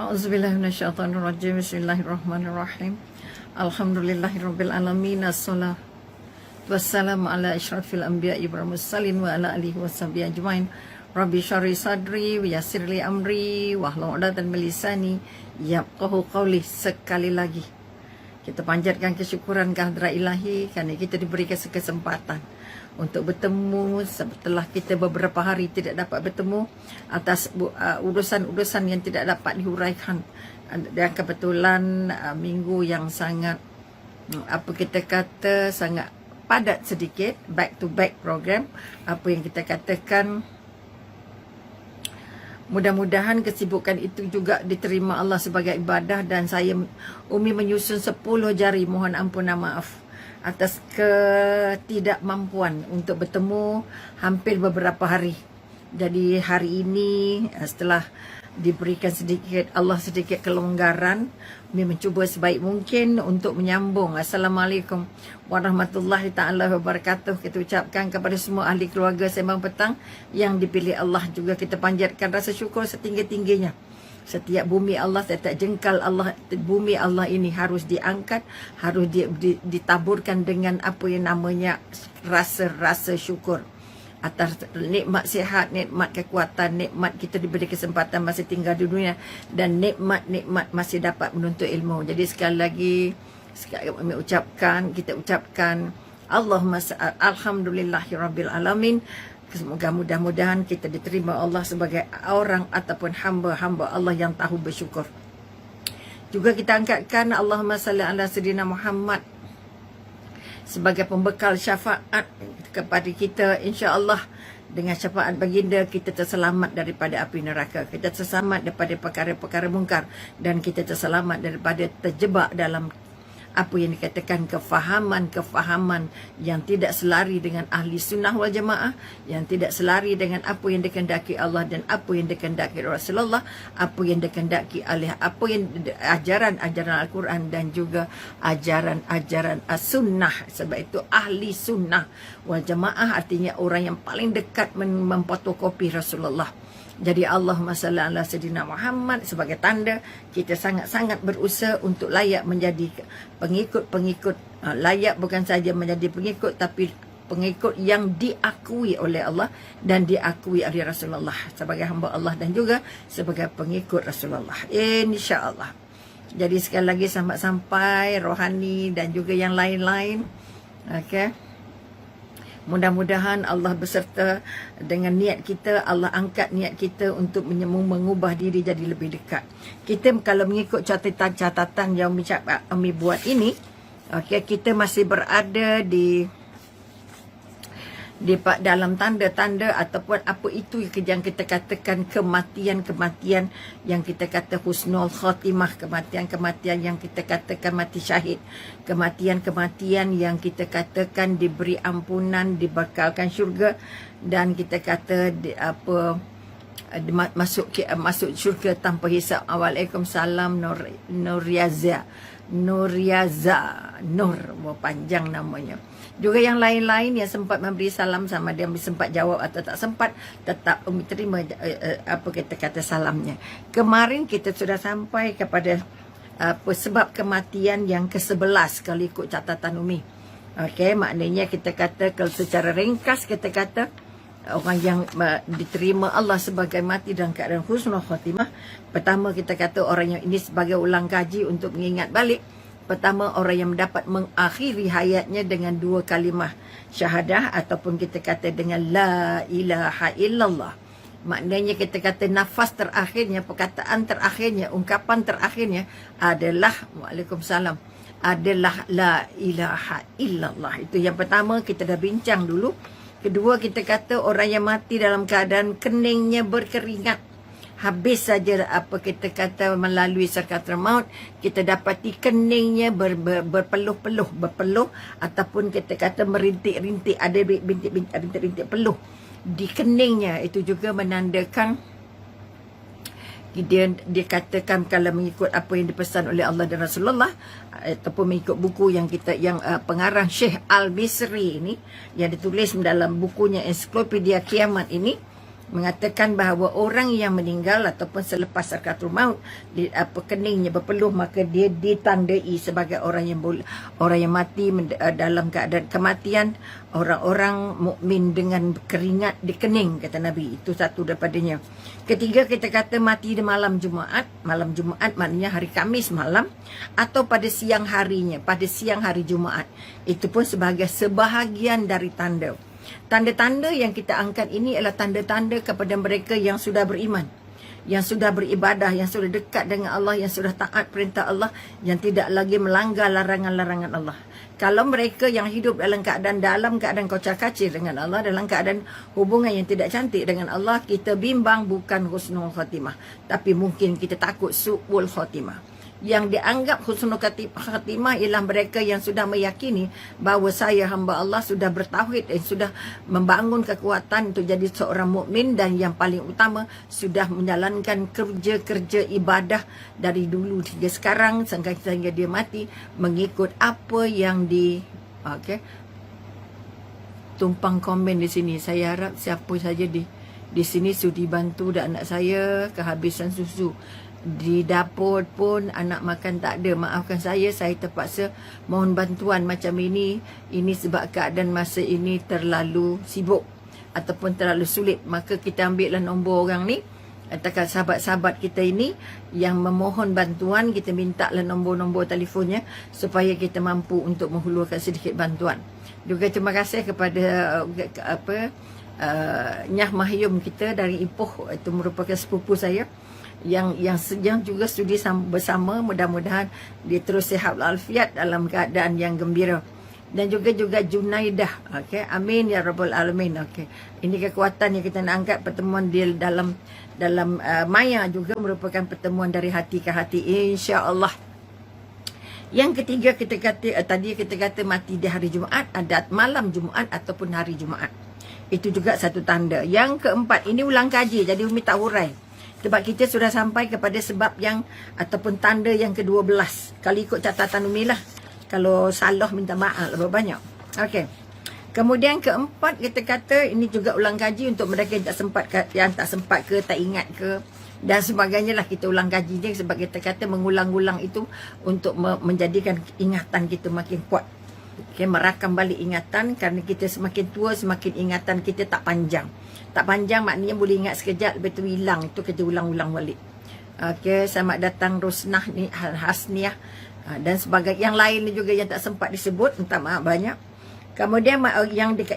A'udzubillahi minasyaitonirrajim. Bismillahirrahmanirrahim. Alhamdulillahirabbil alamin. Assalatu wassalamu ala asyrafil anbiya'i wal mursalin wa ala alihi washabihi ajmain. Rabbi syarhi sadri wa yassir li amri wahlul 'uqdatam min lisani yafqahu qawli. Sekali lagi kita panjatkan kesyukuran kehadrat ilahi kerana kita diberi kesempatan untuk bertemu setelah kita beberapa hari tidak dapat bertemu atas urusan-urusan yang tidak dapat dihuraikan. Dan kebetulan minggu yang sangat sangat padat sedikit, back to back program. Apa yang kita katakan, mudah-mudahan kesibukan itu juga diterima Allah sebagai ibadah. Dan saya Umi menyusun 10 jari, mohon ampunan maaf atas ketidakmampuan untuk bertemu hampir beberapa hari. Jadi hari ini setelah diberikan Allah sedikit kelonggaran, Umi mencuba sebaik mungkin untuk menyambung. Assalamualaikum warahmatullahi ta'ala wabarakatuh. Kita ucapkan kepada semua ahli keluarga Sembang Petang yang dipilih Allah. Juga kita panjatkan rasa syukur setinggi-tingginya. Setiap bumi Allah, setiap jengkal Allah, bumi Allah ini harus diangkat, harus ditaburkan dengan apa yang namanya rasa-rasa syukur atas nikmat sihat, nikmat kekuatan, nikmat kita diberi kesempatan masih tinggal di dunia, dan nikmat-nikmat masih dapat menuntut ilmu. Jadi sekali lagi kita ucapkan Allahumma alhamdulillahirabbil alamin. Semoga mudah-mudahan kita diterima Allah sebagai orang ataupun hamba-hamba Allah yang tahu bersyukur. Juga kita angkatkan Allahumma salli ala sayyidina Muhammad sebagai pembekal syafaat kepada kita, insya-Allah. Dengan syafaat baginda kita terselamat daripada api neraka, kita terselamat daripada perkara-perkara mungkar, dan kita terselamat daripada terjebak dalam apa yang dikatakan kefahaman yang tidak selari dengan ahli sunnah wal jamaah, yang tidak selari dengan apa yang dikehendaki Allah dan apa yang dikehendaki Rasulullah, apa yang dikehendaki oleh apa yang ajaran-ajaran Al-Quran dan juga ajaran-ajaran as-sunnah. Sebab itu ahli sunnah wal jamaah artinya orang yang paling dekat memfotokopi Rasulullah. Jadi Allahumma salli ala sayyidina Muhammad sebagai tanda kita sangat-sangat berusaha untuk layak menjadi pengikut-pengikut. Layak bukan saja menjadi pengikut, tapi pengikut yang diakui oleh Allah dan diakui oleh Rasulullah sebagai hamba Allah dan juga sebagai pengikut Rasulullah, insya-Allah. Jadi sekali lagi sampai rohani dan juga yang lain-lain. Okey, mudah-mudahan Allah beserta dengan niat kita. Allah angkat niat kita untuk mengubah diri jadi lebih dekat. Kita kalau mengikut catatan yang Umi buat ini, okay, kita masih berada di dalam tanda-tanda ataupun apa itu yang kita katakan kematian-kematian yang kita kata husnul khatimah, kematian-kematian yang kita katakan mati syahid, kematian-kematian yang kita katakan diberi ampunan, dibekalkan syurga, dan kita kata masuk syurga tanpa hisab. Waalaikumsalam Nuriaza, panjang namanya. Juga yang lain-lain yang sempat memberi salam, sama dia sempat jawab atau tak sempat, tetap Umi terima apa kita kata salamnya. Kemarin kita sudah sampai kepada sebab kematian yang ke-11 kalau ikut catatan Umi. Okey, maknanya kita kata kalau secara ringkas kita kata orang yang diterima Allah sebagai mati dalam keadaan husnul khatimah. Pertama kita kata orang yang ini sebagai ulang kaji untuk mengingat balik. Pertama, orang yang mendapat mengakhiri hayatnya dengan 2 kalimah syahadah ataupun kita kata dengan la ilaha illallah. Maknanya kita kata nafas terakhirnya, perkataan terakhirnya, ungkapan terakhirnya adalah waalaikumsalam, adalah la ilaha illallah. Itu yang pertama kita dah bincang dulu. Kedua kita kata orang yang mati dalam keadaan keningnya berkeringat. Habis saja apa kita kata melalui sakaratul maut, kita dapati keningnya berpeluh ataupun kita kata merintik-rintik, ada rintik-rintik peluh di keningnya. Itu juga menandakan dia katakan kalau mengikut apa yang dipesan oleh Allah dan Rasulullah ataupun mengikut buku yang pengarang Syekh Al-Misri ini yang ditulis dalam bukunya Ensiklopedia Kiamat ini. mengatakan bahawa orang yang meninggal ataupun selepas sakaratul maut keningnya berpeluh, maka dia ditandai sebagai orang yang mati dalam keadaan kematian. Orang-orang mukmin dengan keringat di kening, kata Nabi. Itu satu daripadanya. Ketiga, kita kata mati di malam Jumaat. Malam Jumaat maknanya hari Khamis malam, atau pada siang harinya, pada siang hari Jumaat. Itu pun sebagai sebahagian dari tanda. Tanda-tanda yang kita angkat ini adalah tanda-tanda kepada mereka yang sudah beriman, yang sudah beribadah, yang sudah dekat dengan Allah, yang sudah taat perintah Allah, yang tidak lagi melanggar larangan-larangan Allah. Kalau mereka yang hidup dalam keadaan kocar-kacir dengan Allah, dalam keadaan hubungan yang tidak cantik dengan Allah, kita bimbang bukan husnul khatimah, tapi mungkin kita takut su'ul khatimah. Yang dianggap husnul khatimah ialah mereka yang sudah meyakini bahawa saya hamba Allah, sudah bertauhid dan sudah membangun kekuatan untuk jadi seorang mukmin, dan yang paling utama sudah menjalankan kerja-kerja ibadah dari dulu hingga sekarang sehingga dia mati mengikut apa yang tumpang komen di sini. Saya harap siapa saja di sini sudi bantu dan anak saya kehabisan susu. Di dapur pun anak makan tak ada. Maafkan saya terpaksa mohon bantuan macam ini. Ini sebab keadaan masa ini terlalu sibuk ataupun terlalu sulit. Maka kita ambillah nombor orang ni, katakan sahabat-sahabat kita ini yang memohon bantuan, kita mintalah nombor-nombor telefonnya supaya kita mampu untuk menghulurkan sedikit bantuan. Juga terima kasih kepada Nyah Mahyum kita dari Ipoh, itu merupakan sepupu saya yang juga studi bersama. Mudah-mudahan dia terus sihat walafiat dalam keadaan yang gembira. Dan juga Junaidah. Okey, amin ya rabbal alamin. Okey, ini kekuatan yang kita nak angkat, pertemuan dia dalam maya juga merupakan pertemuan dari hati ke hati, insya-Allah. Yang ketiga, tadi kita kata mati di hari Jumaat, ada malam Jumaat ataupun hari Jumaat. Itu juga satu tanda. Yang keempat, ini ulang kaji, jadi Umi tak hurai. Sebab kita sudah sampai kepada sebab yang ataupun tanda yang ke-12. Kalau ikut catatan Umi lah. Kalau salah minta maaf lebih banyak. Okey. Kemudian keempat, kita kata ini juga ulang kaji untuk mereka yang tak sempat ke, tak ingat ke dan sebagainya lah, kita ulang kaji dia. Sebab kita kata mengulang-ulang itu untuk menjadikan ingatan kita makin kuat. Okay, merakam balik ingatan, kerana kita semakin tua semakin ingatan kita tak panjang. Tak panjang maknanya boleh ingat sekejap, lepas tu hilang. Itu kita ulang-ulang balik. Okey, selamat datang Rosnah ni, Hasniah dan sebagainya. Yang lain juga yang tak sempat disebut, minta maaf banyak. Kemudian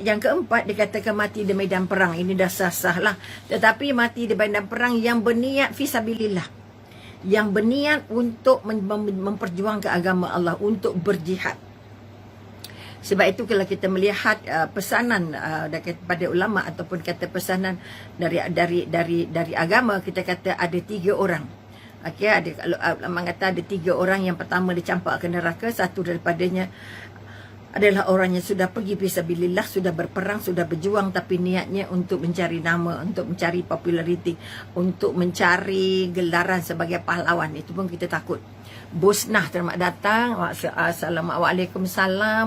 yang keempat dikatakan mati di medan perang. Ini dah sah-sah lah. Tetapi mati di medan perang yang berniat fisabilillah, yang berniat untuk memperjuangkan agama Allah, untuk berjihad. Sebab itu kalau kita melihat pesanan daripada ulama ataupun kata pesanan dari agama, kita kata ada 3 orang. Okey, kalau ulama kata ada 3 orang. Yang pertama dicampak ke neraka, satu daripadanya adalah orang yang sudah pergi fisabilillah, sudah berperang, sudah berjuang, tapi niatnya untuk mencari nama, untuk mencari populariti, untuk mencari gelaran sebagai pahlawan. Itu pun kita takut. Bosnah, selamat datang. Assalamualaikum.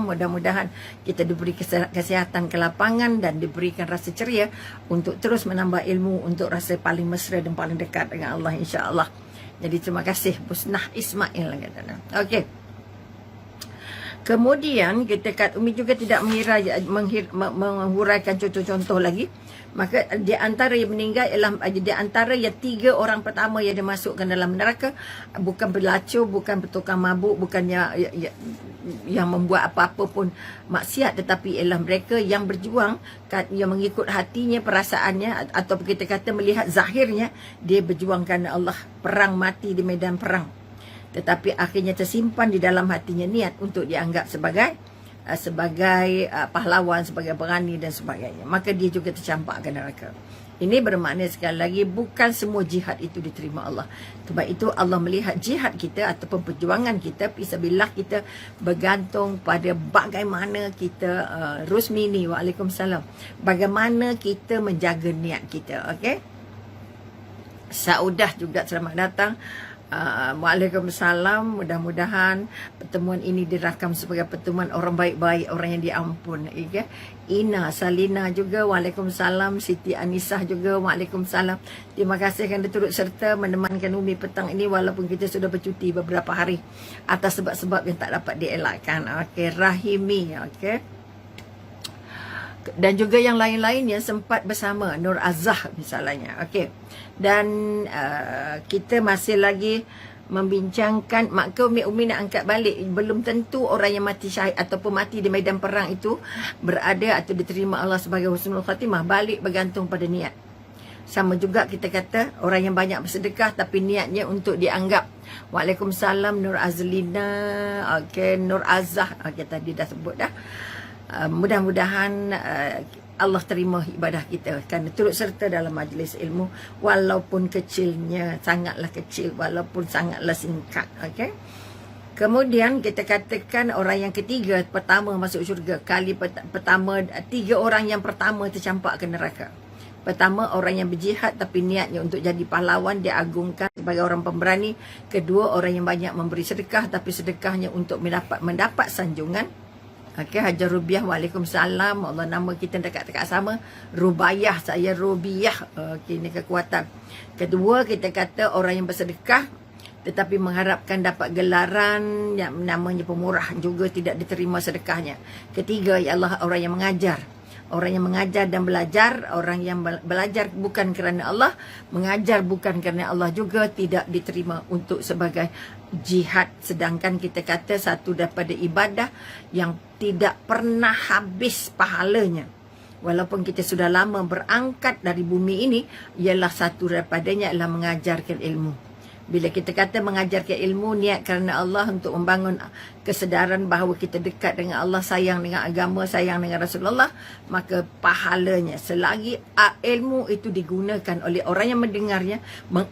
Mudah-mudahan kita diberi kesihatan ke lapangan dan diberikan rasa ceria untuk terus menambah ilmu, untuk rasa paling mesra dan paling dekat dengan Allah, insya-Allah. Jadi terima kasih Bosnah Ismail. Okey. Kemudian kita kat Umi juga tidak menghuraikan contoh-contoh lagi. Maka di antara yang meninggal ialah di antara yang 3 orang pertama yang dimasukkan dalam neraka, bukan berlacur, bukan bertukar mabuk, bukan yang membuat apa-apa pun maksiat, tetapi ialah mereka yang berjuang, yang mengikut hatinya, perasaannya, atau kita kata melihat zahirnya dia berjuang kerana Allah, perang mati di medan perang. Tetapi akhirnya tersimpan di dalam hatinya niat untuk dianggap sebagai pahlawan, sebagai berani dan sebagainya. Maka dia juga tercampak ke neraka. Ini bermakna sekali lagi bukan semua jihad itu diterima Allah. Sebab itu Allah melihat jihad kita ataupun perjuangan kita, fisabilillah kita, bergantung pada bagaimana kita Rusmini, waalaikumsalam, bagaimana kita menjaga niat kita. Okey. Saudah juga selamat datang. Waalaikumsalam. Mudah-mudahan pertemuan ini dirakam sebagai pertemuan orang baik-baik, orang yang diampun. Okay? Ina Salina juga, Waalaikumsalam. Siti Anisah juga, Waalaikumsalam. Terima kasih kerana turut serta menemankan Umi petang ini walaupun kita sudah bercuti beberapa hari atas sebab-sebab yang tak dapat dielakkan. Okay, Rahimi, okay. Dan juga yang lain-lain yang sempat bersama, Nur Azah misalnya. Okey. Dan kita masih lagi membincangkan, maka Umi nak angkat balik, belum tentu orang yang mati syahid ataupun mati di medan perang itu berada atau diterima Allah sebagai husnul khatimah. Balik bergantung pada niat. Sama juga kita kata orang yang banyak bersedekah tapi niatnya untuk dianggap. Waalaikumsalam Nur Azlina. Okey, Nur Azah. Okey, tadi dah sebut dah. Mudah-mudahan Allah terima ibadah kita kerana turut serta dalam majlis ilmu walaupun kecilnya, sangatlah kecil, walaupun sangatlah singkat. Okay? Kemudian kita katakan orang yang ketiga pertama masuk syurga. Kali pertama, 3 orang yang pertama tercampak ke neraka. Pertama, orang yang berjihad tapi niatnya untuk jadi pahlawan, diagungkan sebagai orang pemberani. Kedua, orang yang banyak memberi sedekah tapi sedekahnya untuk mendapat sanjungan. Okey, Hajar Rubiah, Waalaikumsalam. Allah, nama kita dekat-dekat sama. Rubayah, saya Rubiah. Okey, ini kekuatan. Kedua, kita kata orang yang bersedekah tetapi mengharapkan dapat gelaran yang namanya pemurah, juga tidak diterima sedekahnya. Ketiga, ya Allah, orang yang mengajar. Orang yang mengajar dan belajar, orang yang belajar bukan kerana Allah, mengajar bukan kerana Allah juga tidak diterima untuk sebagai jihad. Sedangkan kita kata satu daripada ibadah yang tidak pernah habis pahalanya. Walaupun kita sudah lama berangkat dari bumi ini, ialah satu daripadanya adalah mengajarkan ilmu. Bila kita kata mengajarkan ilmu, niat kerana Allah untuk membangun kesedaran bahawa kita dekat dengan Allah, sayang dengan agama, sayang dengan Rasulullah, maka pahalanya selagi ilmu itu digunakan oleh orang yang mendengarnya,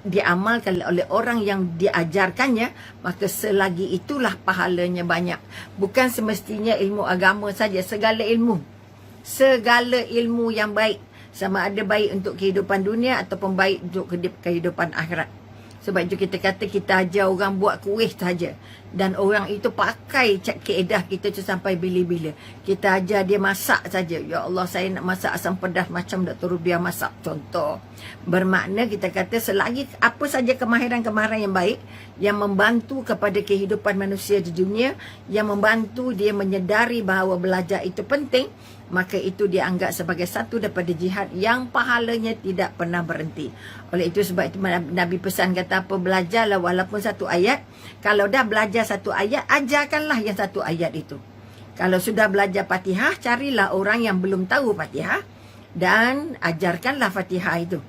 diamalkan oleh orang yang diajarkannya, maka selagi itulah pahalanya banyak. Bukan semestinya ilmu agama saja, segala ilmu yang baik, sama ada baik untuk kehidupan dunia ataupun baik untuk kehidupan akhirat. Sebab itu kita kata kita ajar orang buat kuih saja. Dan orang itu pakai keedah kita tu sampai bila-bila. Kita ajar dia masak saja. Ya Allah, saya nak masak asam pedas macam Dr. Rubiah masak. Contoh. Bermakna kita kata selagi apa saja kemahiran-kemahiran yang baik, yang membantu kepada kehidupan manusia di dunia, yang membantu dia menyedari bahawa belajar itu penting, maka itu dianggap sebagai satu daripada jihad yang pahalanya tidak pernah berhenti. Oleh itu sebab itu Nabi pesan kata apa, belajarlah walaupun satu ayat. Kalau dah belajar satu ayat, ajarkanlah yang satu ayat itu. Kalau sudah belajar Fatihah, carilah orang yang belum tahu Fatihah dan ajarkanlah Fatihah itu.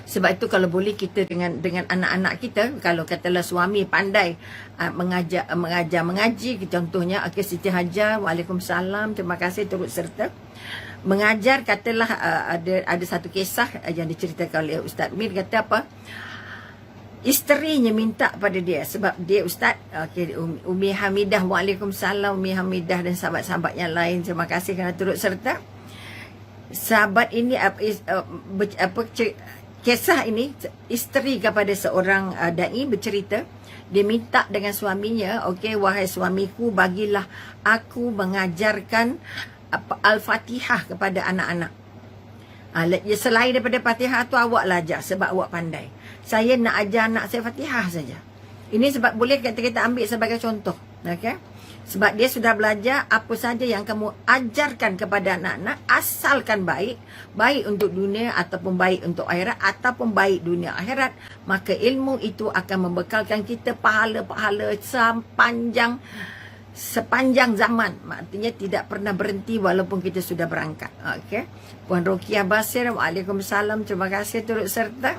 Sebab itu kalau boleh kita dengan anak-anak kita, kalau katalah suami pandai mengaji, contohnya Siti Hajar, Waalaikumsalam, terima kasih turut serta mengajar. Katalah ada satu kisah yang diceritakan oleh Ustaz Mir, kata apa, isterinya minta pada dia, sebab dia Ustaz, Umi Hamidah, Waalaikumsalam, Umi Hamidah dan sahabat-sahabat yang lain, terima kasih kerana turut serta. Sahabat ini kisah ini, isteri kepada seorang da'i bercerita, dia minta dengan suaminya, okey, wahai suamiku, bagilah aku mengajarkan Al-Fatihah kepada anak-anak. Selain daripada Fatihah tu awaklah ajar sebab awak pandai. Saya nak ajar anak saya Fatihah saja. Ini sebab boleh kita ambil sebagai contoh, okey? Sebab dia sudah belajar apa saja yang kamu ajarkan kepada anak-anak, asalkan baik, baik untuk dunia ataupun baik untuk akhirat ataupun baik dunia akhirat, maka ilmu itu akan membekalkan kita pahala-pahala sepanjang zaman. Maksudnya tidak pernah berhenti walaupun kita sudah berangkat. Okey. Puan Rokiah Basir, Waalaikumsalam, terima kasih turut serta.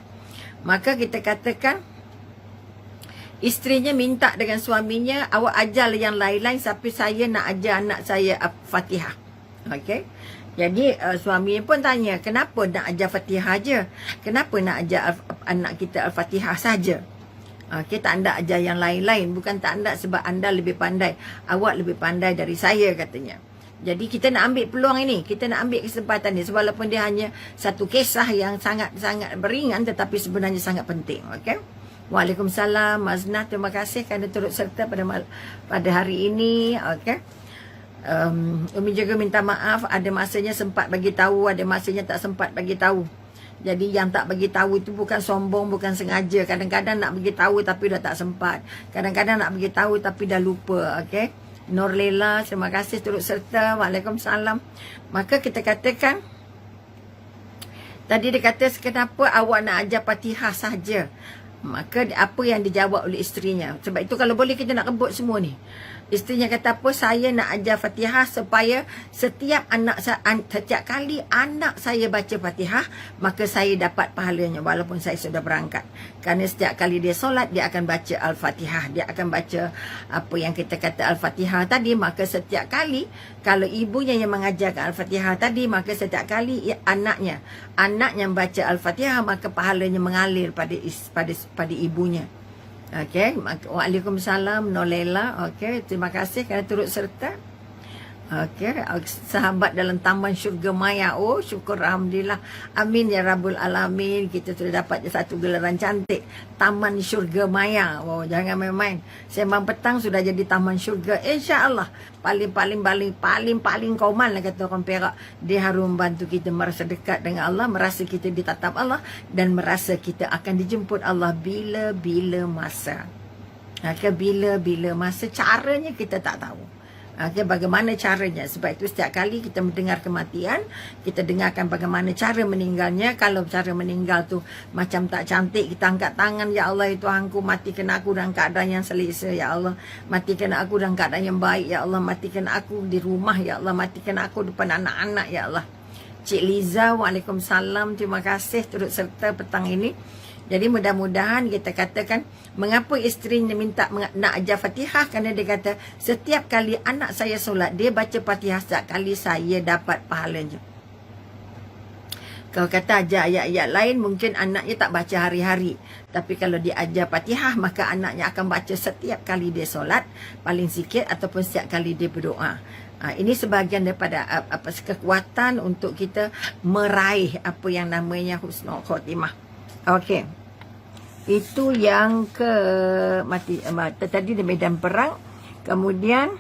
Maka kita katakan isterinya minta dengan suaminya, awak ajar yang lain-lain, tapi saya nak ajar anak saya Fatihah. Okey. Jadi suami pun tanya, kenapa nak ajar Fatihah je? Kenapa nak ajar anak kita Al-Fatihah saja? Okey, tak anda ajar yang lain-lain. Bukan tak anda sebab anda lebih pandai. Awak lebih pandai dari saya, katanya. Jadi kita nak ambil peluang ini, kita nak ambil kesempatan ni, walaupun dia hanya satu kisah yang sangat-sangat beringan tetapi sebenarnya sangat penting. Okey. Waalaikumsalam. Maznah, terima kasih kerana turut serta pada hari ini. Okey. Umi juga minta maaf, ada masanya sempat bagi tahu, ada masanya tak sempat bagi tahu. Jadi yang tak bagi tahu itu bukan sombong, bukan sengaja. Kadang-kadang nak bagi tahu tapi dah tak sempat. Kadang-kadang nak bagi tahu tapi dah lupa. Okey. Nur Lela, terima kasih turut serta. Waalaikumsalam. Maka kita katakan, tadi dia kata kenapa awak nak ajar Fatihah saja. Maka apa yang dijawab oleh isterinya. Sebab itu kalau boleh kita nak rebut semua ni. Isterinya kata apa? Saya nak ajar Fatihah supaya setiap kali anak saya baca Fatihah, maka saya dapat pahalanya walaupun saya sudah berangkat. Kerana setiap kali dia solat, dia akan baca Al-Fatihah. Dia akan baca apa yang kita kata Al-Fatihah tadi. Maka setiap kali, kalau ibunya yang mengajarkan Al-Fatihah tadi, maka setiap kali anaknya baca Al-Fatihah, maka pahalanya mengalir pada ibunya. Okey, waalaikumsalam Nolela. Okey, terima kasih kerana turut serta. Okey, sahabat dalam Taman Syurga Maya. Oh, syukur alhamdulillah. Amin ya rabbul alamin. Kita sudah dapat satu gelaran cantik, Taman Syurga Maya. Oh, jangan main-main. Sembang petang sudah jadi Taman Syurga. Insya-Allah paling komal lah kata orang Perak. Dia harus membantu kita merasa dekat dengan Allah, merasa kita ditatap Allah dan merasa kita akan dijemput Allah bila-bila masa. Bila-bila masa, caranya kita tak tahu. Okay, bagaimana caranya? Sebab itu setiap kali kita mendengar kematian, kita dengarkan bagaimana cara meninggalnya. Kalau cara meninggal tu macam tak cantik, kita angkat tangan, ya Allah Tuhanku, matikan aku dalam keadaan yang selesa, ya Allah. Matikan aku dalam keadaan yang baik, ya Allah. Matikan aku di rumah, ya Allah. Matikan aku depan anak-anak, ya Allah. Cik Liza, waalaikumsalam. Terima kasih turut serta petang ini. Jadi mudah-mudahan kita katakan, mengapa isterinya minta nak ajar Fatihah? Kerana dia kata, setiap kali anak saya solat, dia baca Fatihah, setiap kali saya dapat pahalanya. Kalau kata ajar ayat-ayat lain, mungkin anaknya tak baca hari-hari. Tapi kalau dia ajar Fatihah, maka anaknya akan baca setiap kali dia solat, paling sikit, ataupun setiap kali dia berdoa. Ini sebahagian daripada kekuatan untuk kita meraih apa yang namanya husnul khotimah. Okey. Itu yang tadi di medan perang. Kemudian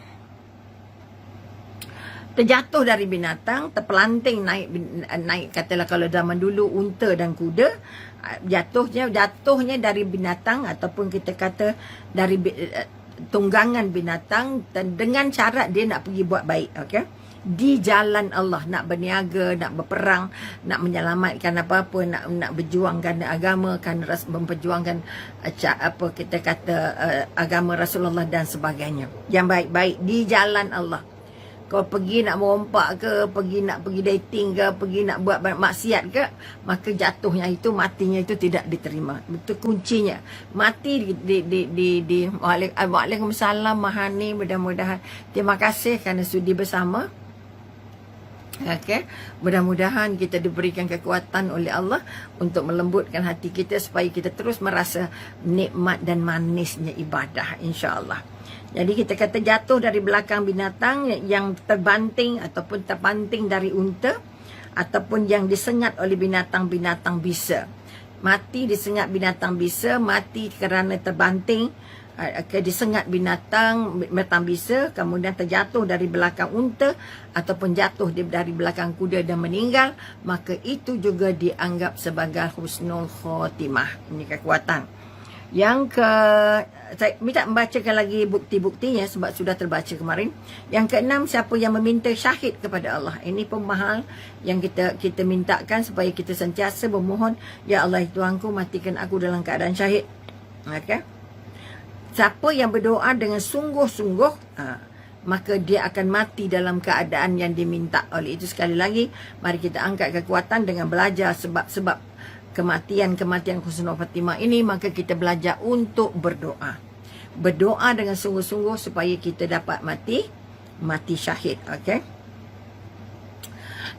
terjatuh dari binatang, terpelanting naik katalah kalau zaman dulu unta dan kuda, jatuhnya dari binatang, ataupun kita kata dari tunggangan binatang, dan dengan syarat dia nak pergi buat baik. Okey, di jalan Allah, nak berniaga, nak berperang, nak menyelamatkan apa-apa, nak berjuangkan agama, kan memperjuangkan apa kita kata agama Rasulullah dan sebagainya. Yang baik-baik di jalan Allah. Kau pergi nak merompak ke, nak pergi dating ke, pergi nak buat maksiat ke, maka jatuhnya itu, matinya itu tidak diterima. Itu kuncinya. Mati di Waalaikumsalam Mahani, mudah-mudahan. Terima kasih kerana sudi bersama. Okay. Mudah-mudahan kita diberikan kekuatan oleh Allah untuk melembutkan hati kita supaya kita terus merasa nikmat dan manisnya ibadah, insya-Allah. Jadi kita kata jatuh dari belakang binatang yang terbanting ataupun terpanting dari unta, ataupun yang disengat oleh binatang-binatang bisa. Mati disengat binatang bisa, mati kerana terbanting, disengat binatang bisa, kemudian terjatuh dari belakang unta ataupun jatuh dari belakang kuda dan meninggal, maka itu juga dianggap sebagai husnul khotimah. Ini kekuatan. Saya minta membacakan lagi bukti-buktinya sebab sudah terbaca kemarin. Yang keenam, siapa yang meminta syahid kepada Allah. Ini pemahal yang kita mintakan supaya kita sentiasa bermohon, ya Allah Tuhanku, matikan aku dalam keadaan syahid. Okey. Siapa yang berdoa dengan sungguh-sungguh, maka dia akan mati dalam keadaan yang diminta. Oleh itu sekali lagi, mari kita angkat kekuatan dengan belajar sebab-sebab kematian husnul khotimah ini. Maka kita belajar untuk berdoa. Berdoa dengan sungguh-sungguh supaya kita dapat mati syahid. Okey.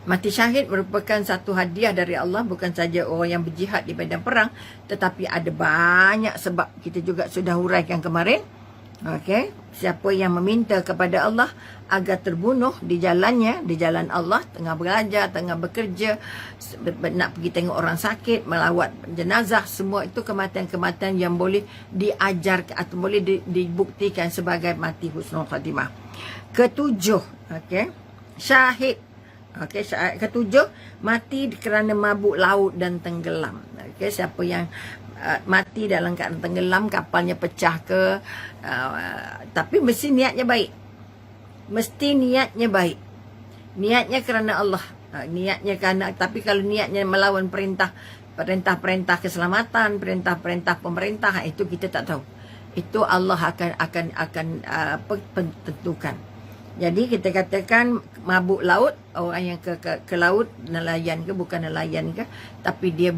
Mati syahid merupakan satu hadiah dari Allah, bukan saja orang yang berjihad di medan perang, tetapi ada banyak sebab kita juga sudah huraikan kemarin. Okey, siapa yang meminta kepada Allah agar terbunuh di jalannya, di jalan Allah, tengah belajar, tengah bekerja, nak pergi tengok orang sakit, melawat jenazah, semua itu kematian-kematian yang boleh diajar atau boleh dibuktikan sebagai mati husnul khatimah. Ketujuh, okey, syahid. Okey, ketujuh, mati kerana mabuk laut dan tenggelam. Okey, siapa yang mati dalam keadaan tenggelam, kapalnya pecah ke, tapi mesti niatnya baik. Mesti niatnya baik. Niatnya kerana Allah. Niatnya kerana, tapi kalau niatnya melawan perintah-perintah keselamatan, perintah-perintah pemerintah, itu kita tak tahu. Itu Allah akan tentukan. Jadi kita katakan mabuk laut, orang yang ke laut, nelayan ke, bukan nelayan ke, tapi dia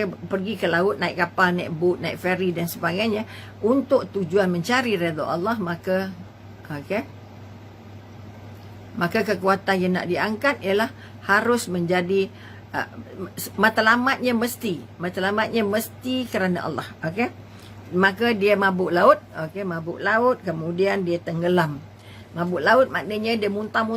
pergi ke laut, naik kapal, naik boat, naik ferry dan sebagainya untuk tujuan mencari redha Allah, maka kekuatan yang nak diangkat ialah harus menjadi matlamatnya mesti kerana Allah. Okey, maka dia mabuk laut, mabuk laut, kemudian dia tenggelam. Mabuk laut maknanya dia muntah.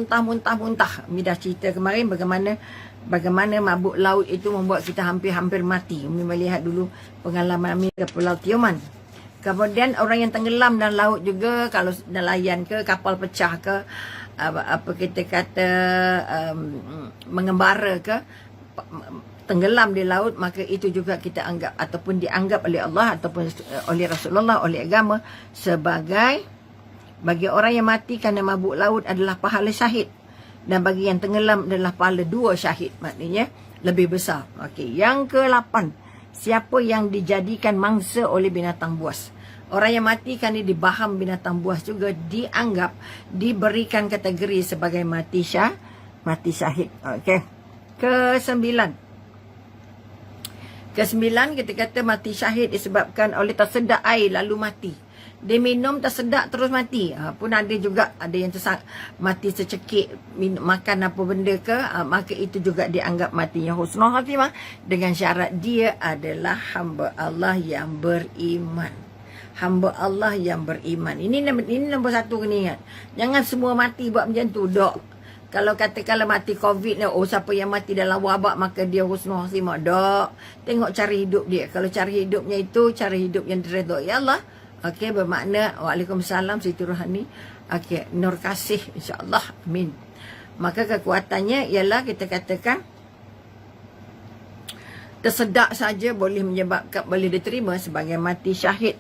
Mi dah cerita kemarin bagaimana mabuk laut itu membuat kita hampir-hampir mati. Mi melihat dulu pengalaman Mi ke Pulau Tioman. Kemudian orang yang tenggelam dalam laut juga, kalau nelayan ke, kapal pecah ke, apa kita kata mengembara ke, tenggelam di laut, maka itu juga kita anggap ataupun dianggap oleh Allah ataupun oleh Rasulullah, oleh agama sebagai, bagi orang yang mati kerana mabuk laut adalah pahala syahid, dan bagi yang tenggelam adalah pahala 2 syahid, maknanya lebih besar. Okey, yang ke-8, siapa yang dijadikan mangsa oleh binatang buas. Orang yang mati kerana dibaham binatang buas juga dianggap, diberikan kategori sebagai mati syahid. Okey. Ke-9, kita kata mati syahid disebabkan oleh tersedak air lalu mati. Dia minum tersedak terus mati. Pun ada juga, ada yang mati secekik, makan apa benda ke, maka itu juga dianggap matinya husnul khatimah, dengan syarat dia adalah hamba Allah yang beriman. Hamba Allah yang beriman. Ini nombor 1 kena ingat. Jangan semua mati buat macam tu, dok. Kalau katakanlah mati COVID ni, siapa yang mati dalam wabak maka dia husnul khatimah, dok. Tengok cara hidup dia. Kalau cara hidupnya itu cara hidup yang diredai Allah, okey, bermakna Waalaikumsalam Siti Rohani. Okey, nur kasih insya-Allah. Amin. Maka kekuatannya ialah kita katakan tersedak saja boleh menyebabkan, boleh diterima sebagai mati syahid.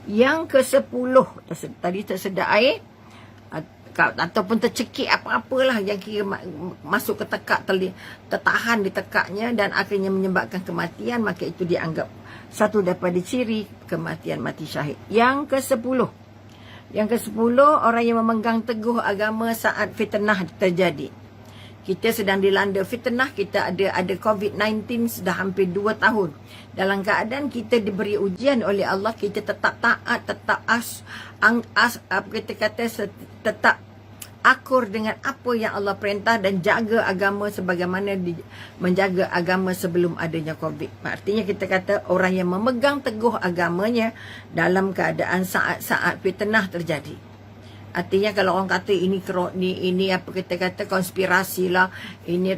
Yang ke-10, tadi tersedak air ataupun tercekik apa-apalah yang kira masuk ke tekak, tertahan di tekaknya dan akhirnya menyebabkan kematian, maka itu dianggap satu daripada ciri kematian mati syahid. Yang ke-10, orang yang memegang teguh agama saat fitnah terjadi. Kita sedang dilanda fitnah, kita ada COVID-19 sudah hampir 2 tahun. Dalam keadaan kita diberi ujian oleh Allah, kita tetap taat, tetap tetap akur dengan apa yang Allah perintah dan jaga agama sebagaimana menjaga agama sebelum adanya COVID. Artinya kita kata orang yang memegang teguh agamanya dalam keadaan saat-saat fitnah terjadi. Artinya kalau orang kata ini apa kita kata konspirasi lah, ini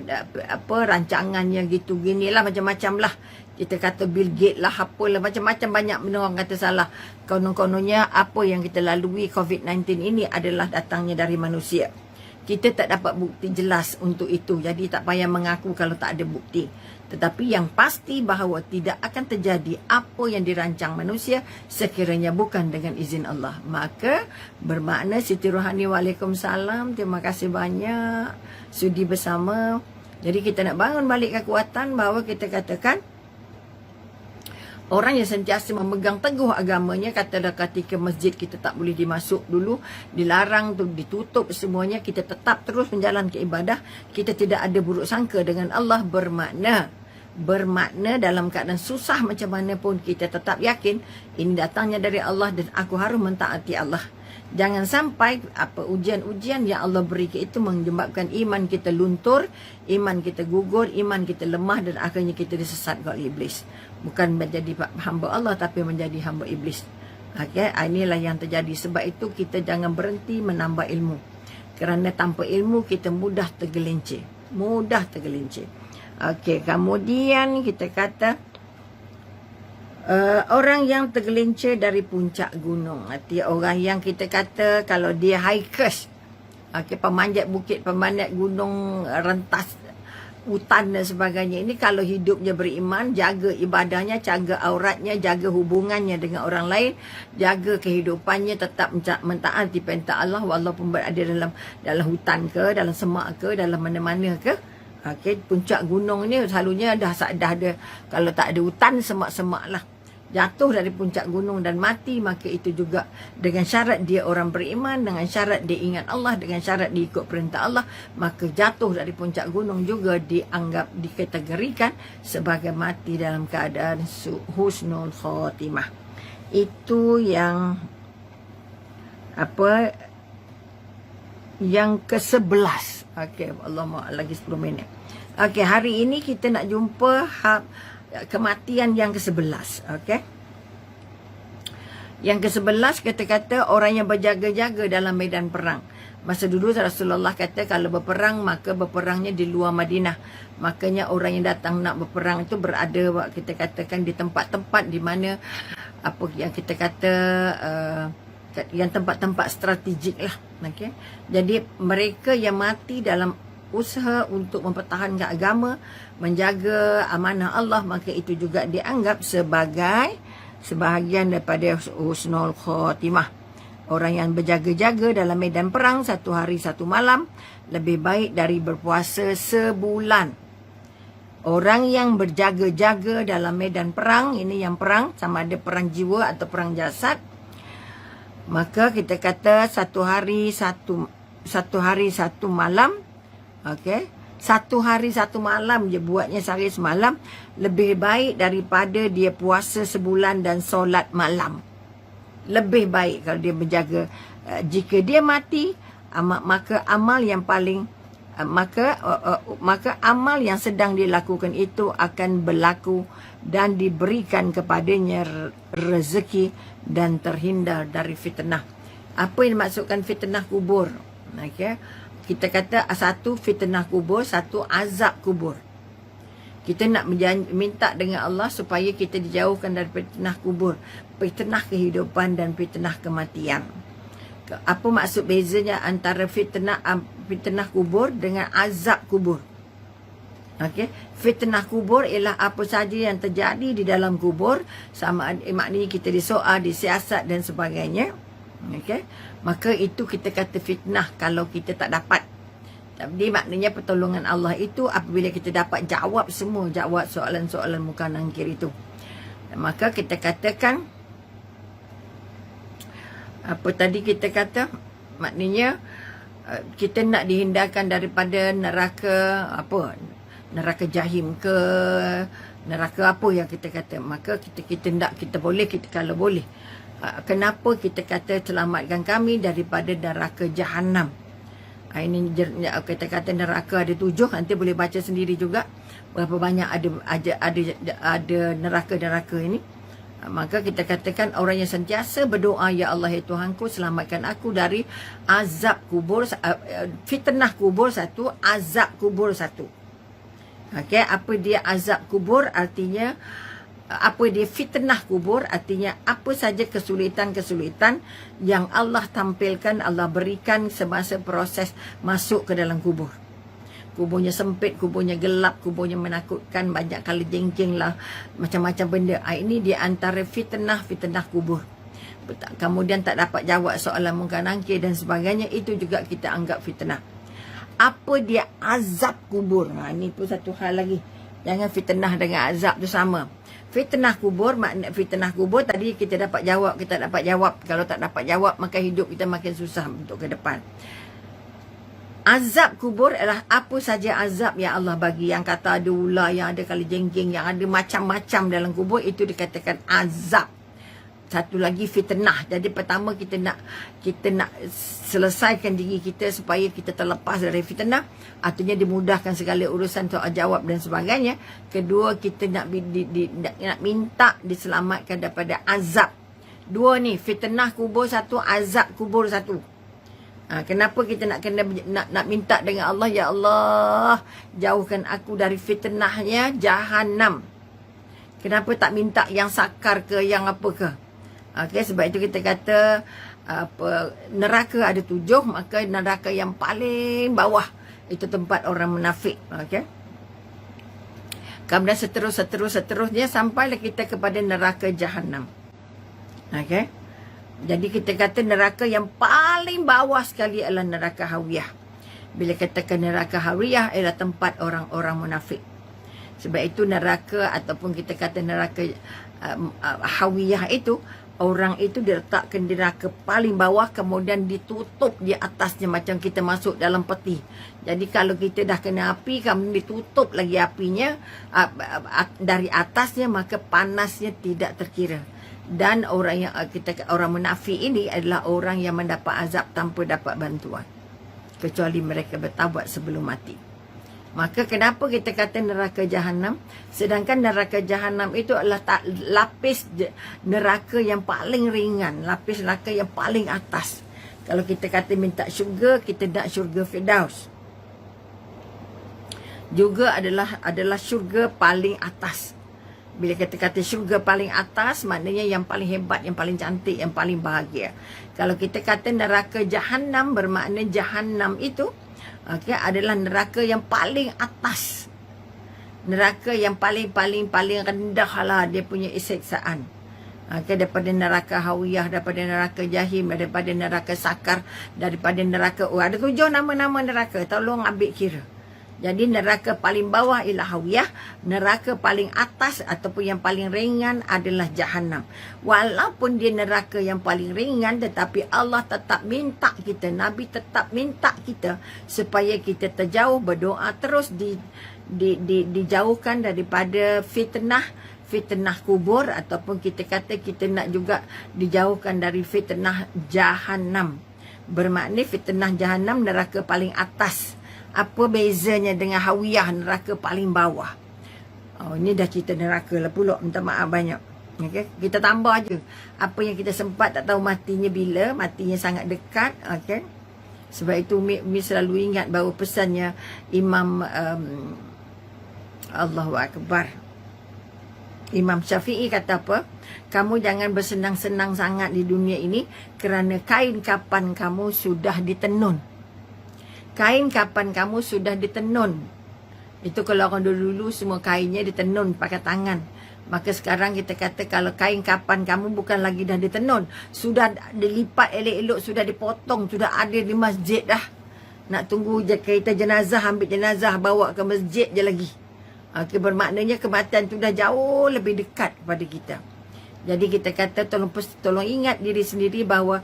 apa rancangannya gitu ginilah, macam-macam lah. Kita kata Bill Gates lah, apalah, macam-macam banyak benda orang kata salah. Konon-kononnya apa yang kita lalui COVID-19 ini adalah datangnya dari manusia. Kita tak dapat bukti jelas untuk itu. Jadi tak payah mengaku kalau tak ada bukti. Tetapi yang pasti bahawa tidak akan terjadi apa yang dirancang manusia sekiranya bukan dengan izin Allah. Maka bermakna Siti Rohani, Waalaikumsalam. Terima kasih banyak sudi bersama. Jadi kita nak bangun balik kekuatan bahawa kita katakan orang yang sentiasa memegang teguh agamanya, katalah ketika masjid kita tak boleh dimasuk dulu, dilarang tu, ditutup semuanya, kita tetap terus menjalankan ibadah, kita tidak ada buruk sangka dengan Allah, bermakna dalam keadaan susah macam mana pun kita tetap yakin ini datangnya dari Allah dan aku harus mentaati Allah. Jangan sampai apa ujian-ujian yang Allah beri itu menyebabkan iman kita luntur, iman kita gugur, iman kita lemah dan akhirnya kita disesatkan oleh iblis. Bukan menjadi hamba Allah tapi menjadi hamba iblis. Okey, inilah yang terjadi. Sebab itu kita jangan berhenti menambah ilmu. Kerana tanpa ilmu kita mudah tergelincir. Mudah tergelincir. Okey, kemudian kita kata orang yang tergelincir dari puncak gunung. Arti orang yang kita kata kalau dia hikers, okey, pemanjat bukit, pemanjat gunung, rentas hutan dan sebagainya. Ini kalau hidupnya beriman, jaga ibadahnya, jaga auratnya, jaga hubungannya dengan orang lain, jaga kehidupannya, tetap mentaati perintah Allah walaupun berada dalam hutan ke, dalam semak ke, dalam mana-mana ke. Okey, puncak gunung ni selalunya dah ada, kalau tak ada hutan, semak-semak lah. Jatuh dari puncak gunung dan mati, maka itu juga dengan syarat dia orang beriman, dengan syarat dia ingat Allah, dengan syarat dia ikut perintah Allah, maka jatuh dari puncak gunung juga dianggap, dikategorikan sebagai mati dalam keadaan husnul khotimah. Itu yang yang ke-11. Okey, Allah maaf, lagi 10 minit. Okey, hari ini kita nak jumpa kematian yang ke-11. Okey. Yang ke-11 kita kata orang yang berjaga-jaga dalam medan perang. Masa dulu Rasulullah kata kalau berperang maka berperangnya di luar Madinah. Makanya orang yang datang nak berperang itu berada, kita katakan, di tempat-tempat di mana apa yang kita kata yang tempat-tempat strategik lah. Okey. Jadi mereka yang mati dalam usaha untuk mempertahankan agama, menjaga amanah Allah, maka itu juga dianggap sebagai sebahagian daripada husnul khotimah. Orang yang berjaga-jaga dalam medan perang 1 hari 1 malam lebih baik dari berpuasa sebulan. Orang yang berjaga-jaga dalam medan perang, ini yang perang, sama ada perang jiwa atau perang jasad, maka kita kata 1 hari 1 malam. Okey, 1 hari 1 malam je buatnya sehari semalam, lebih baik daripada dia puasa sebulan dan solat malam. Lebih baik kalau dia berjaga. Jika dia mati, maka amal yang paling maka amal yang sedang dilakukan itu akan berlaku dan diberikan kepadanya rezeki dan terhindar dari fitnah. Apa yang dimaksudkan fitnah kubur? Okey. Kita kata 1 fitnah kubur, 1 azab kubur. Kita nak minta dengan Allah supaya kita dijauhkan dari fitnah kubur, fitnah kehidupan dan fitnah kematian. Apa maksud bezanya antara fitnah kubur dengan azab kubur? Okey, fitnah kubur ialah apa saja yang terjadi di dalam kubur, sama maknanya kita disoal, disiasat dan sebagainya. Okey, maka itu kita kata fitnah kalau kita tak dapat. Jadi maknanya pertolongan Allah itu apabila kita dapat jawab soalan-soalan muka nangkir itu. Maka kita katakan apa tadi kita kata, maknanya kita nak dihindarkan daripada neraka neraka jahim ke neraka apa yang kita kata, maka kita boleh kalau boleh. Kenapa kita kata selamatkan kami daripada neraka jahanam? Ini kita kata neraka ada 7, nanti boleh baca sendiri juga berapa banyak ada neraka-neraka ini. Maka kita katakan orang yang sentiasa berdoa, ya Allah ya Tuhanku, selamatkan aku dari azab kubur, fitnah kubur 1, azab kubur 1. Okey, apa dia azab kubur? Artinya apa dia fitnah kubur? Artinya apa saja kesulitan-kesulitan yang Allah tampilkan, Allah berikan semasa proses masuk ke dalam kubur. Kuburnya sempit, kuburnya gelap, kuburnya menakutkan, banyak kali jengking lah, macam-macam benda. Ini di antara fitnah kubur. Kemudian tak dapat jawab soalan mungkar nakir dan sebagainya, itu juga kita anggap fitnah. Apa dia azab kubur? Ini pun satu hal lagi. Jangan fitnah dengan azab tu sama. Fitnah kubur, makna fitnah kubur tadi kita dapat jawab, kita dapat jawab. Kalau tak dapat jawab, maka hidup kita makin susah untuk ke depan. Azab kubur adalah apa saja azab yang Allah bagi. Yang kata ada ular, yang ada kali jengking, yang ada macam-macam dalam kubur, itu dikatakan azab. Satu lagi fitnah. Jadi pertama kita nak selesaikan diri kita supaya kita terlepas dari fitnah. Artinya dimudahkan segala urusan soal jawab dan sebagainya. Kedua, kita nak minta diselamatkan daripada azab. Dua ni, fitnah kubur satu, azab kubur satu. Kenapa kita nak kena nak minta dengan Allah, ya Allah, jauhkan aku dari fitnahnya Jahannam. Kenapa tak minta yang sakar ke, yang apa ke? Okey, sebab itu kita kata neraka ada 7, maka neraka yang paling bawah itu tempat orang munafik. Okey. Kemudian seterusnya sampailah kita kepada neraka Jahannam. Okey. Jadi kita kata neraka yang paling bawah sekali adalah neraka Hawiyah. Bila katakan neraka Hawiyah ialah tempat orang-orang munafik. Sebab itu neraka ataupun kita kata neraka Hawiyah itu, orang itu diletakkan di neraka paling bawah, kemudian ditutup di atasnya macam kita masuk dalam peti. Jadi kalau kita dah kena api, kemudian ditutup lagi apinya dari atasnya, maka panasnya tidak terkira. Dan orang yang orang munafik ini adalah orang yang mendapat azab tanpa dapat bantuan, kecuali mereka bertaubat sebelum mati. Maka kenapa kita kata neraka Jahannam? Sedangkan neraka Jahannam itu adalah lapis neraka yang paling ringan, lapis neraka yang paling atas. Kalau kita kata minta syurga, kita nak syurga Firdaus. Juga adalah syurga paling atas. Bila kita kata syurga paling atas, maknanya yang paling hebat, yang paling cantik, yang paling bahagia. Kalau kita kata neraka Jahannam, bermakna Jahannam itu adalah neraka yang paling atas. Neraka yang paling rendah lah dia punya siksaan. Daripada neraka Hawiyah, daripada neraka Jahim, daripada neraka Sakar, daripada neraka... ada 7 nama-nama neraka. Tolong ambil kira. Jadi neraka paling bawah ialah Hawiyah, neraka paling atas ataupun yang paling ringan adalah Jahannam. Walaupun dia neraka yang paling ringan, tetapi Allah tetap minta kita, Nabi tetap minta kita supaya kita terjauh, berdoa terus dijauhkan daripada fitnah kubur, ataupun kita kata kita nak juga dijauhkan dari fitnah Jahannam. Bermakna fitnah Jahannam neraka paling atas. Apa bezanya dengan Hawiyah, neraka paling bawah? Ini dah cerita neraka lah pula. Minta maaf banyak. Okay? Kita tambah aja. Apa yang kita sempat tak tahu matinya bila. Matinya sangat dekat. Okay? Sebab itu Mi selalu ingat bahawa pesannya Imam Allahu Akbar, Imam Syafi'i kata apa? Kamu jangan bersenang-senang sangat di dunia ini, kerana kain kapan kamu sudah ditenun. Kain kapan kamu sudah ditenun. Itu kalau orang dulu semua kainnya ditenun pakai tangan. Maka sekarang kita kata kalau kain kapan kamu bukan lagi dah ditenun, sudah dilipat elok-elok, sudah dipotong, sudah ada di masjid dah. Nak tunggu je kereta jenazah, ambil jenazah bawa ke masjid je lagi. Bermaknanya kematian tu dah jauh lebih dekat kepada kita. Jadi kita kata tolong ingat diri sendiri bahawa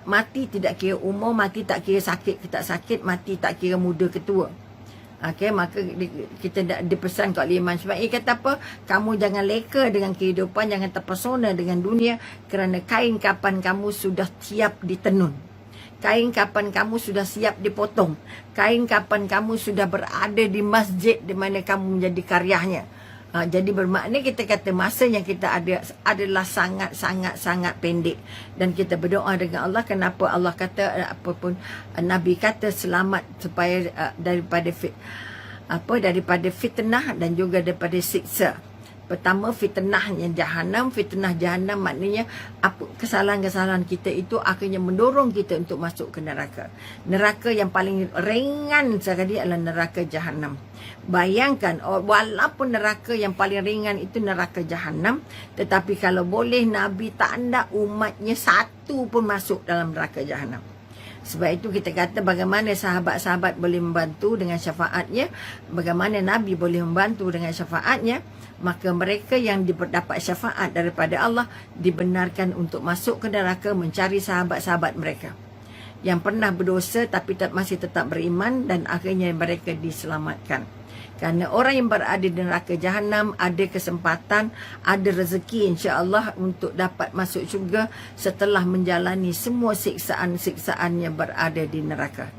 mati tidak kira umur, mati tak kira sakit ke tak sakit, mati tak kira muda ke tua. Maka kita dipesan oleh Imam Syafi'i kata apa? Kamu jangan leka dengan kehidupan, jangan terpesona dengan dunia, kerana kain kapan kamu sudah siap ditenun. Kain kapan kamu sudah siap dipotong. Kain kapan kamu sudah berada di masjid di mana kamu menjadi karyahnya. Jadi bermakna kita kata masa yang kita ada adalah sangat pendek. Dan kita berdoa dengan Allah. Kenapa Allah kata, apapun Nabi kata selamat supaya daripada fitnah dan juga daripada siksa. Pertama, fitnahnya Jahannam. Fitnah Jahannam maknanya apa kesalahan-kesalahan kita itu akhirnya mendorong kita untuk masuk ke neraka. Neraka yang paling ringan sekali adalah neraka Jahannam. Bayangkan, walaupun neraka yang paling ringan itu neraka Jahannam, tetapi kalau boleh Nabi tak nak umatnya satu pun masuk dalam neraka Jahannam. Sebab itu kita kata bagaimana sahabat-sahabat boleh membantu dengan syafaatnya, bagaimana Nabi boleh membantu dengan syafaatnya, maka mereka yang dapat syafaat daripada Allah dibenarkan untuk masuk ke neraka mencari sahabat-sahabat mereka yang pernah berdosa tapi masih tetap beriman, dan akhirnya mereka diselamatkan. Kerana orang yang berada di neraka Jahannam ada kesempatan, ada rezeki insya-Allah untuk dapat masuk syurga setelah menjalani semua siksaan-siksaan yang berada di neraka.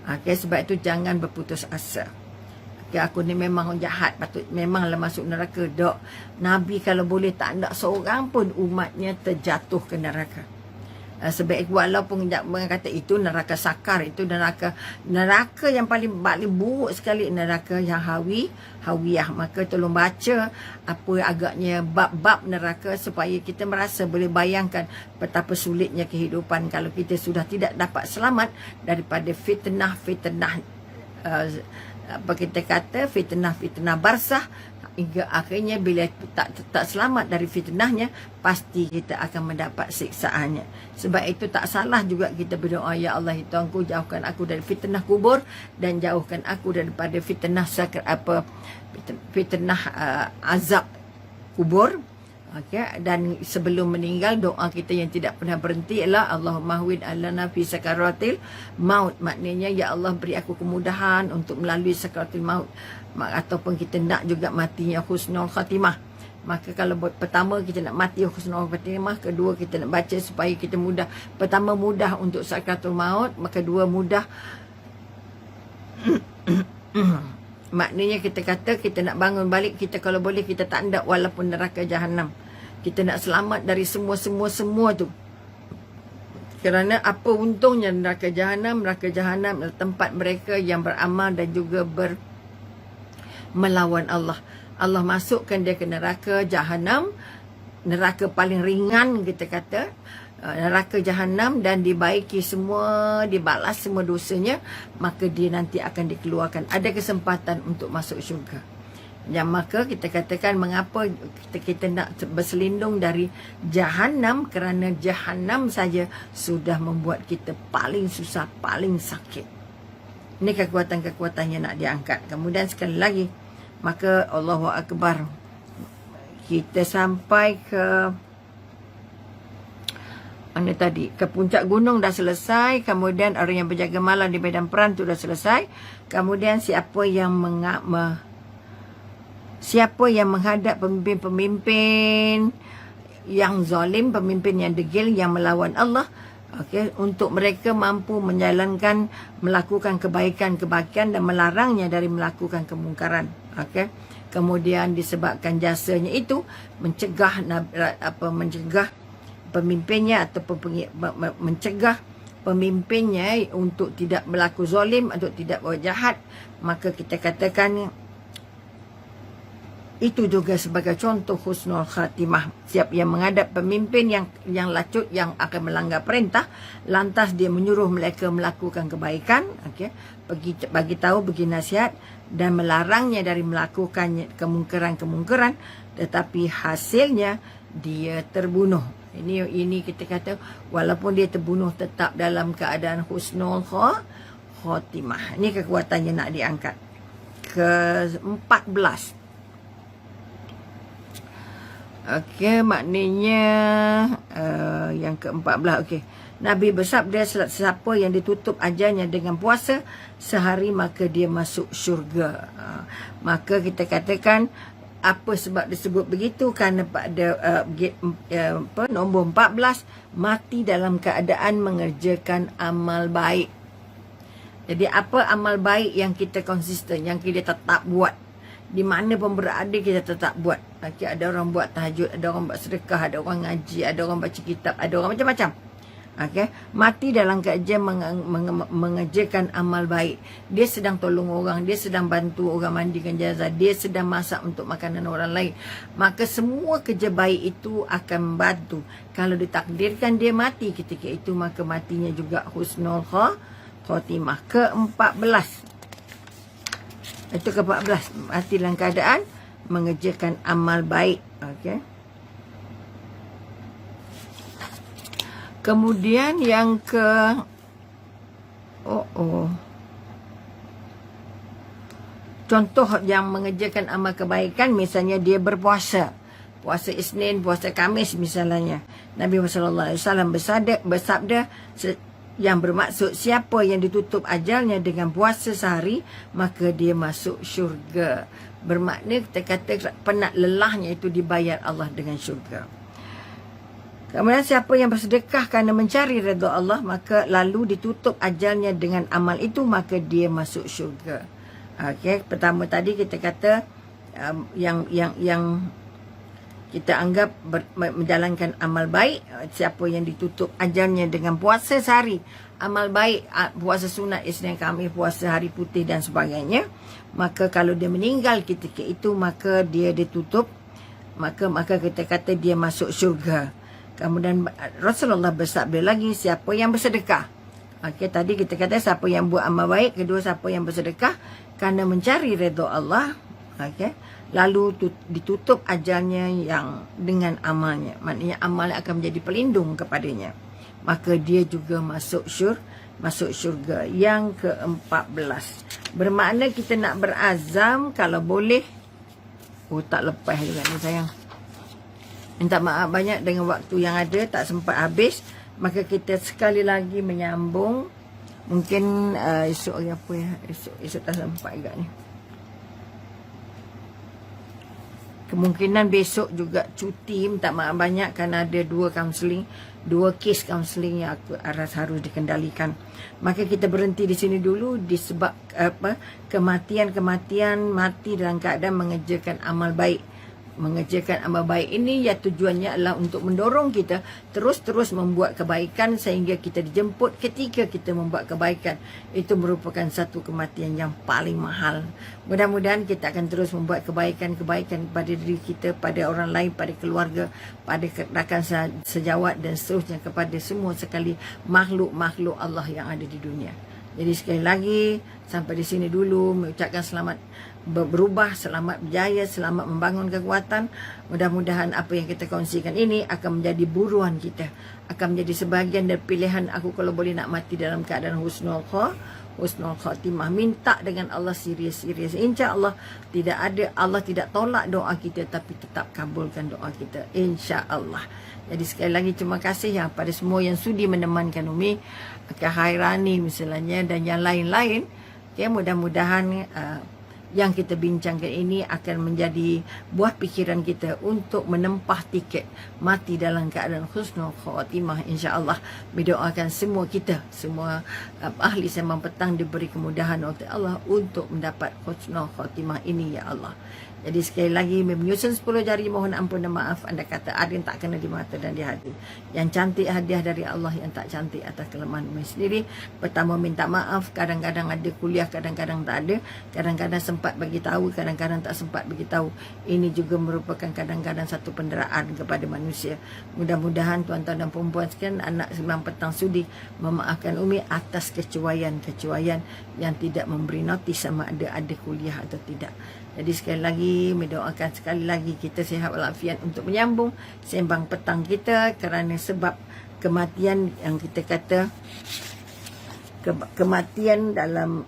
Sebab itu jangan berputus asa. Okey, aku ni memang jahat, patut memanglah masuk neraka. Dok, Nabi kalau boleh tak nak seorang pun umatnya terjatuh ke neraka. Sebaik walaupun mengata itu neraka sakar, itu neraka yang paling buruk sekali, neraka yang hawiyah. Maka tolong baca apa agaknya bab-bab neraka supaya kita merasa boleh bayangkan betapa sulitnya kehidupan kalau kita sudah tidak dapat selamat daripada fitnah apa kita kata, fitnah barzah, hingga akhirnya bila tak selamat dari fitnahnya, pasti kita akan mendapat siksaannya. Sebab itu tak salah juga kita berdoa, ya Allah Tuhanku, jauhkan aku dari fitnah kubur dan jauhkan aku daripada fitnah azab kubur. Okay. Dan sebelum meninggal, doa kita yang tidak pernah berhenti ialah Allahumma hwin alana fi sakaratil maut. Maknanya, ya Allah beri aku kemudahan untuk melalui sakaratil maut. Ataupun kita nak juga matinya husnul khatimah. Maka kalau pertama kita nak mati husnul khatimah, kedua kita nak baca supaya kita mudah. Pertama mudah untuk sakaratul maut, maka kedua mudah maknanya kita kata kita nak bangun balik, kita kalau boleh kita tak hendak walaupun neraka jahanam. Kita nak selamat dari semua tu. Kerana apa untungnya neraka jahanam? Neraka jahanam adalah tempat mereka yang beramal dan juga melawan Allah. Allah masukkan dia ke neraka jahanam, neraka paling ringan kita kata, neraka jahanam, dan dibaiki semua, dibalas semua dosanya, maka dia nanti akan dikeluarkan. Ada kesempatan untuk masuk syurga. Yang maka kita katakan mengapa kita nak berselindung dari jahanam, kerana jahanam saja sudah membuat kita paling susah, paling sakit. Ini kekuatan-kekuatan yang nak diangkat. Kemudian sekali lagi, maka Allahu Akbar, kita sampai ke mana tadi? Ke puncak gunung dah selesai. Kemudian orang yang berjaga malam di medan perang tu dah selesai. Kemudian siapa yang menghadap pemimpin-pemimpin yang zalim, pemimpin yang degil, yang melawan Allah, okay, untuk mereka mampu menjalankan, melakukan kebaikan dan melarangnya dari melakukan kemungkaran. Okay. Kemudian disebabkan jasanya itu mencegah pemimpinnya ataupun mencegah pemimpinnya untuk tidak berlaku zalim, untuk tidak buat jahat, maka kita katakan itu juga sebagai contoh husnul khatimah. Siapa yang menghadap pemimpin yang lacut, yang akan melanggar perintah, lantas dia menyuruh mereka melakukan kebaikan, okay, bagi tahu, bagi nasihat, dan melarangnya dari melakukan kemungkaran, tetapi hasilnya dia terbunuh. Ini kita kata walaupun dia terbunuh tetap dalam keadaan husnul khatimah. Ini kekuatan yang nak diangkat. Ke-14. Okey, maknanya yang ke-14. Okey. Nabi bersabda, siapa yang ditutup ajalnya dengan puasa sehari, maka dia masuk syurga. Maka kita katakan apa sebab disebut begitu? Kerana pada nombor 14, mati dalam keadaan mengerjakan amal baik. Jadi apa amal baik yang kita konsisten, yang kita tetap buat? Di mana pun berada kita tetap buat. Okay, ada orang buat tahajud, ada orang buat sedekah, ada orang ngaji, ada orang baca kitab, ada orang macam-macam. Okay, mati dalam keadaan mengerjakan amal baik. Dia sedang tolong orang, dia sedang bantu orang mandikan jenazah, dia sedang masak untuk makanan orang lain. Maka semua kerja baik itu akan membantu. Kalau ditakdirkan dia mati ketika itu, maka matinya juga husnul khatimah. Ke-14. Itu ke-14. Mati dalam keadaan mengerjakan amal baik. Okey. Kemudian yang contoh yang mengerjakan amal kebaikan, misalnya dia berpuasa. Puasa Isnin, puasa Khamis misalnya. Nabi SAW bersabda, yang bermaksud siapa yang ditutup ajalnya dengan puasa sehari, maka dia masuk syurga. Bermakna kita kata penat lelahnya itu dibayar Allah dengan syurga. Kemudian siapa yang bersedekah kerana mencari redha Allah, maka lalu ditutup ajalnya dengan amal itu, maka dia masuk syurga. Okey, pertama tadi kita kata yang kita anggap menjalankan amal baik, siapa yang ditutup ajalnya dengan puasa sehari, amal baik, puasa sunat Isnin Khamis, puasa hari putih dan sebagainya, maka kalau dia meninggal ketika itu, maka dia ditutup, maka kita kata dia masuk syurga. Kemudian Rasulullah bersabda lagi, siapa yang bersedekah. Okey, tadi kita kata siapa yang buat amal baik, kedua siapa yang bersedekah kerana mencari redha Allah, okey, lalu ditutup ajalnya yang dengan amalnya, maknanya amalnya akan menjadi pelindung kepadanya, maka dia juga masuk syurga. Yang ke-14, bermakna kita nak berazam kalau boleh. Tak lepas juga ni sayang, minta maaf banyak dengan waktu yang ada tak sempat habis, maka kita sekali lagi menyambung. Mungkin esok hari apa ya, esok tak sempat juga ni. Kemungkinan besok juga cuti, minta maaf banyak kerana ada 2 kes kaunseling yang aku harus dikendalikan. Maka kita berhenti di sini dulu disebab kematian mati dalam keadaan mengerjakan amal baik. Mengerjakan amal baik ini ya tujuannya adalah untuk mendorong kita terus membuat kebaikan sehingga kita dijemput ketika kita membuat kebaikan. Itu merupakan satu kematian yang paling mahal. Mudah-mudahan kita akan terus membuat kebaikan pada diri kita, pada orang lain, pada keluarga, pada rakan sejawat dan seterusnya, kepada semua sekali makhluk-makhluk Allah yang ada di dunia. Jadi sekali lagi, sampai di sini dulu, mengucapkan selamat berubah, selamat berjaya, selamat membangun kekuatan. Mudah-mudahan apa yang kita kongsikan ini akan menjadi buruan kita, akan menjadi sebahagian dari pilihan aku kalau boleh nak mati dalam keadaan husnul khatimah. Minta dengan Allah serius. InsyaAllah Allah tidak tolak doa kita, tapi tetap kabulkan doa kita, insyaAllah. Jadi sekali lagi terima kasih yang pada semua yang sudi menemankan Umi, Khairani misalnya dan yang lain-lain. Okay, mudah-mudahan yang kita bincangkan ini akan menjadi buah pikiran kita untuk menempah tiket mati dalam keadaan husnul khatimah, insya-Allah. Berdoakan semua kita, semua ahli sembang petang diberi kemudahan oleh Allah untuk mendapat husnul khatimah ini, ya Allah. Jadi sekali lagi, menyusun 10 jari mohon ampun dan maaf. Anda kata ada yang tak kena di mata dan di hati. Yang cantik hadiah dari Allah, yang tak cantik atas kelemahan Umi sendiri. Pertama minta maaf, kadang-kadang ada kuliah, kadang-kadang tak ada. Kadang-kadang sempat bagi tahu, kadang-kadang tak sempat bagi tahu. Ini juga merupakan kadang-kadang satu penderaan kepada manusia. Mudah-mudahan tuan-tuan dan perempuan sekalian, anak sembang petang sudi memaafkan Umi atas kecuaian yang tidak memberi notis sama ada kuliah atau tidak. Jadi sekali lagi, mendoakan sekali lagi kita sihat walafiat untuk menyambung sembang petang kita, kerana sebab kematian yang kita kata kematian dalam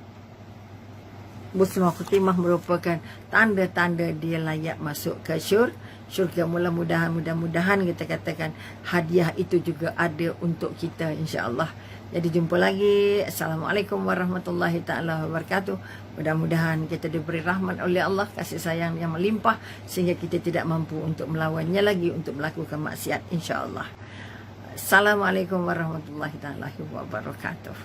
husnul khatimah merupakan tanda-tanda dia layak masuk ke syurga. Mudah-mudahan kita katakan hadiah itu juga ada untuk kita, insya-Allah. Jadi jumpa lagi. Assalamualaikum warahmatullahi taala wabarakatuh. Mudah-mudahan kita diberi rahmat oleh Allah, kasih sayang yang melimpah sehingga kita tidak mampu untuk melawannya lagi, untuk melakukan maksiat, insya-Allah. Assalamualaikum warahmatullahi taala wabarakatuh.